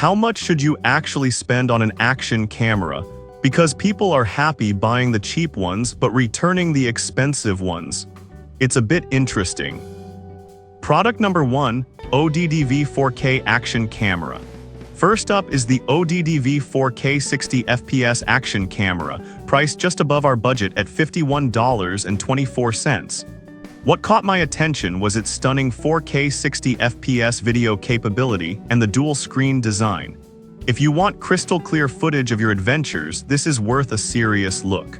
How much should you actually spend on an action camera? Because people are happy buying the cheap ones but returning the expensive ones. It's a bit interesting. Product number 1, ODDV 4K Action Camera. First up is the ODDV 4K 60 FPS Action Camera, priced just above our budget at $51.24. What caught my attention was its stunning 4K 60 FPS video capability and the dual-screen design. If you want crystal-clear footage of your adventures, this is worth a serious look.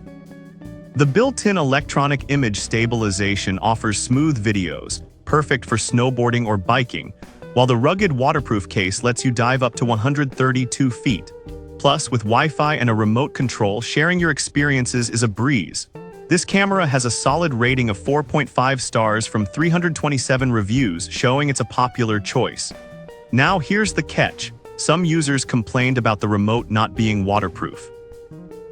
The built-in electronic image stabilization offers smooth videos, perfect for snowboarding or biking, while the rugged waterproof case lets you dive up to 132 feet. Plus, with Wi-Fi and a remote control, sharing your experiences is a breeze. This camera has a solid rating of 4.5 stars from 327 reviews, showing it's a popular choice. Now here's the catch. Some users complained about the remote not being waterproof.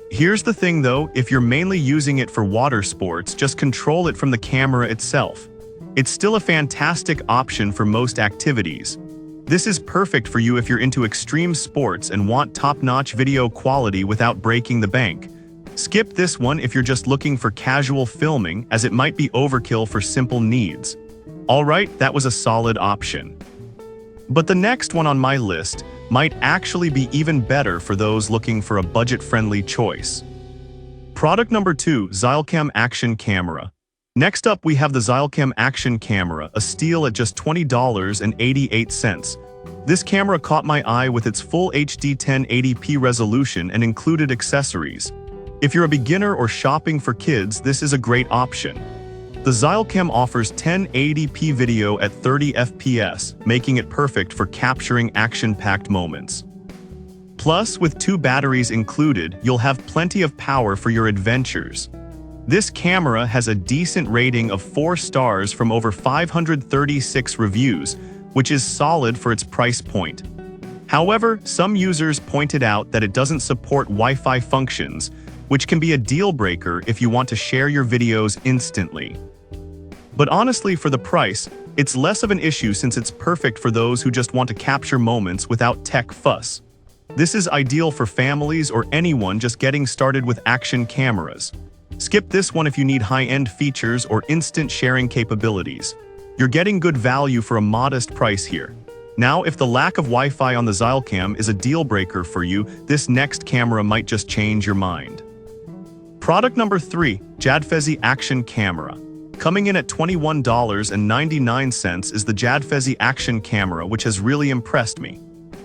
Here's the thing though, if you're mainly using it for water sports, just control it from the camera itself. It's still a fantastic option for most activities. This is perfect for you if you're into extreme sports and want top-notch video quality without breaking the bank. Skip this one if you're just looking for casual filming, as it might be overkill for simple needs. Alright, that was a solid option. But the next one on my list might actually be even better for those looking for a budget-friendly choice. Product number 2, Xylecam Action Camera. Next up we have the Xylecam Action Camera, a steal at just $20.88. This camera caught my eye with its full HD 1080p resolution and included accessories. If you're a beginner or shopping for kids, this is a great option. The Xylecam offers 1080p video at 30 FPS, making it perfect for capturing action-packed moments. Plus, with 2 batteries included, you'll have plenty of power for your adventures. This camera has a decent rating of 4 stars from over 536 reviews, which is solid for its price point. However, some users pointed out that it doesn't support Wi-Fi functions, which can be a deal breaker if you want to share your videos instantly. But honestly, for the price, it's less of an issue since it's perfect for those who just want to capture moments without tech fuss. This is ideal for families or anyone just getting started with action cameras. Skip this one if you need high-end features or instant sharing capabilities. You're getting good value for a modest price here. Now, if the lack of Wi-Fi on the Xylecam is a deal breaker for you, this next camera might just change your mind. Product number 3, Jadfezi Action Camera. Coming in at $21.99 is the Jadfezi Action Camera, which has really impressed me.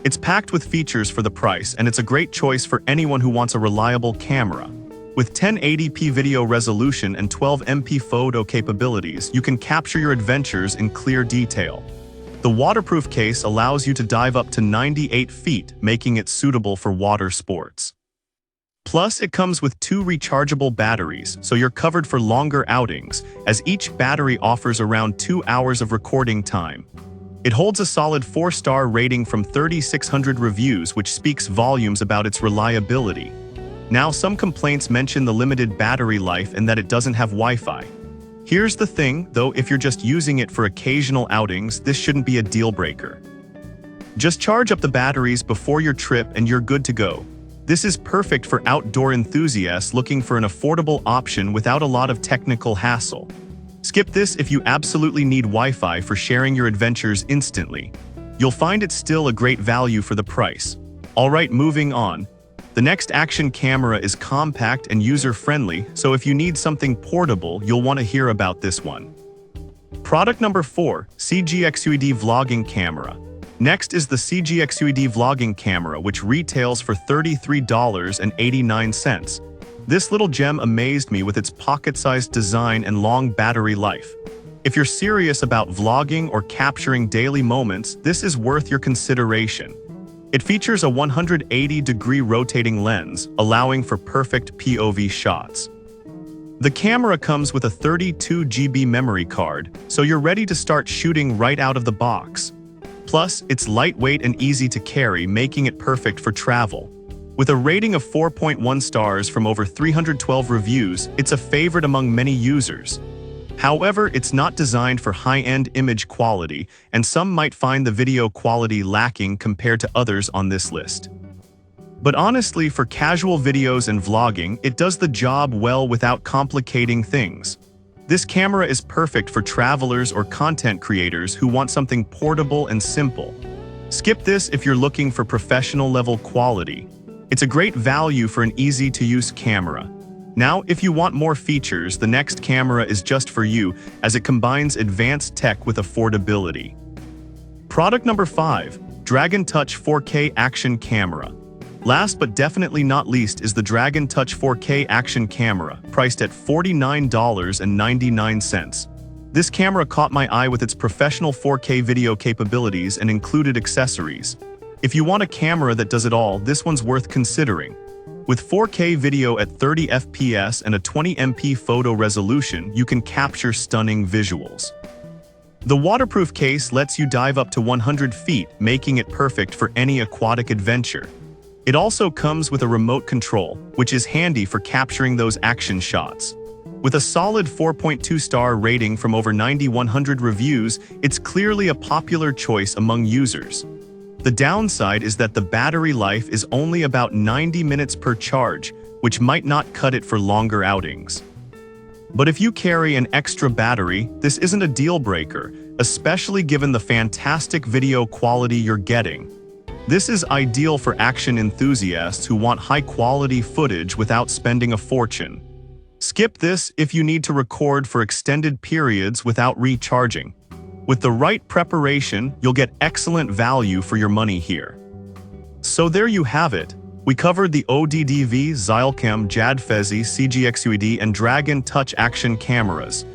It's packed with features for the price, and it's a great choice for anyone who wants a reliable camera. With 1080p video resolution and 12MP photo capabilities, you can capture your adventures in clear detail. The waterproof case allows you to dive up to 98 feet, making it suitable for water sports. Plus, it comes with 2 rechargeable batteries, so you're covered for longer outings, as each battery offers around 2 hours of recording time. It holds a solid 4-star rating from 3,600 reviews, which speaks volumes about its reliability. Now, some complaints mention the limited battery life and that it doesn't have Wi-Fi. Here's the thing, though, if you're just using it for occasional outings, this shouldn't be a deal breaker. Just charge up the batteries before your trip and you're good to go. This is perfect for outdoor enthusiasts looking for an affordable option without a lot of technical hassle. Skip this if you absolutely need Wi-Fi for sharing your adventures instantly. You'll find it still a great value for the price. Alright, moving on. The next action camera is compact and user-friendly, so if you need something portable, you'll want to hear about this one. Product number 4, CGXUED Vlogging Camera. Next is the CGXUED Vlogging Camera, which retails for $33.89. This little gem amazed me with its pocket-sized design and long battery life. If you're serious about vlogging or capturing daily moments, this is worth your consideration. It features a 180-degree rotating lens, allowing for perfect POV shots. The camera comes with a 32GB memory card, so you're ready to start shooting right out of the box. Plus, it's lightweight and easy to carry, making it perfect for travel. With a rating of 4.1 stars from over 312 reviews, it's a favorite among many users. However, it's not designed for high-end image quality, and some might find the video quality lacking compared to others on this list. But honestly, for casual videos and vlogging, it does the job well without complicating things. This camera is perfect for travelers or content creators who want something portable and simple. Skip this if you're looking for professional-level quality. It's a great value for an easy-to-use camera. Now, if you want more features, the next camera is just for you, as it combines advanced tech with affordability. Product number 5, Dragon Touch 4K Action Camera. Last but definitely not least is the Dragon Touch 4K Action Camera, priced at $49.99. This camera caught my eye with its professional 4K video capabilities and included accessories. If you want a camera that does it all, this one's worth considering. With 4K video at 30 FPS and a 20MP photo resolution, you can capture stunning visuals. The waterproof case lets you dive up to 100 feet, making it perfect for any aquatic adventure. It also comes with a remote control, which is handy for capturing those action shots. With a solid 4.2-star rating from over 9,100 reviews, it's clearly a popular choice among users. The downside is that the battery life is only about 90 minutes per charge, which might not cut it for longer outings. But if you carry an extra battery, this isn't a deal breaker, especially given the fantastic video quality you're getting. This is ideal for action enthusiasts who want high-quality footage without spending a fortune. Skip this if you need to record for extended periods without recharging. With the right preparation, you'll get excellent value for your money here. So there you have it. We covered the ODDV, Xylecam, Jadfezi, CGXUED, and Dragon Touch action cameras.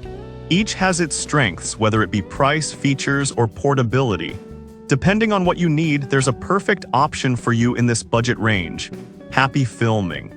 Each has its strengths, whether it be price, features, or portability. Depending on what you need, there's a perfect option for you in this budget range. Happy filming!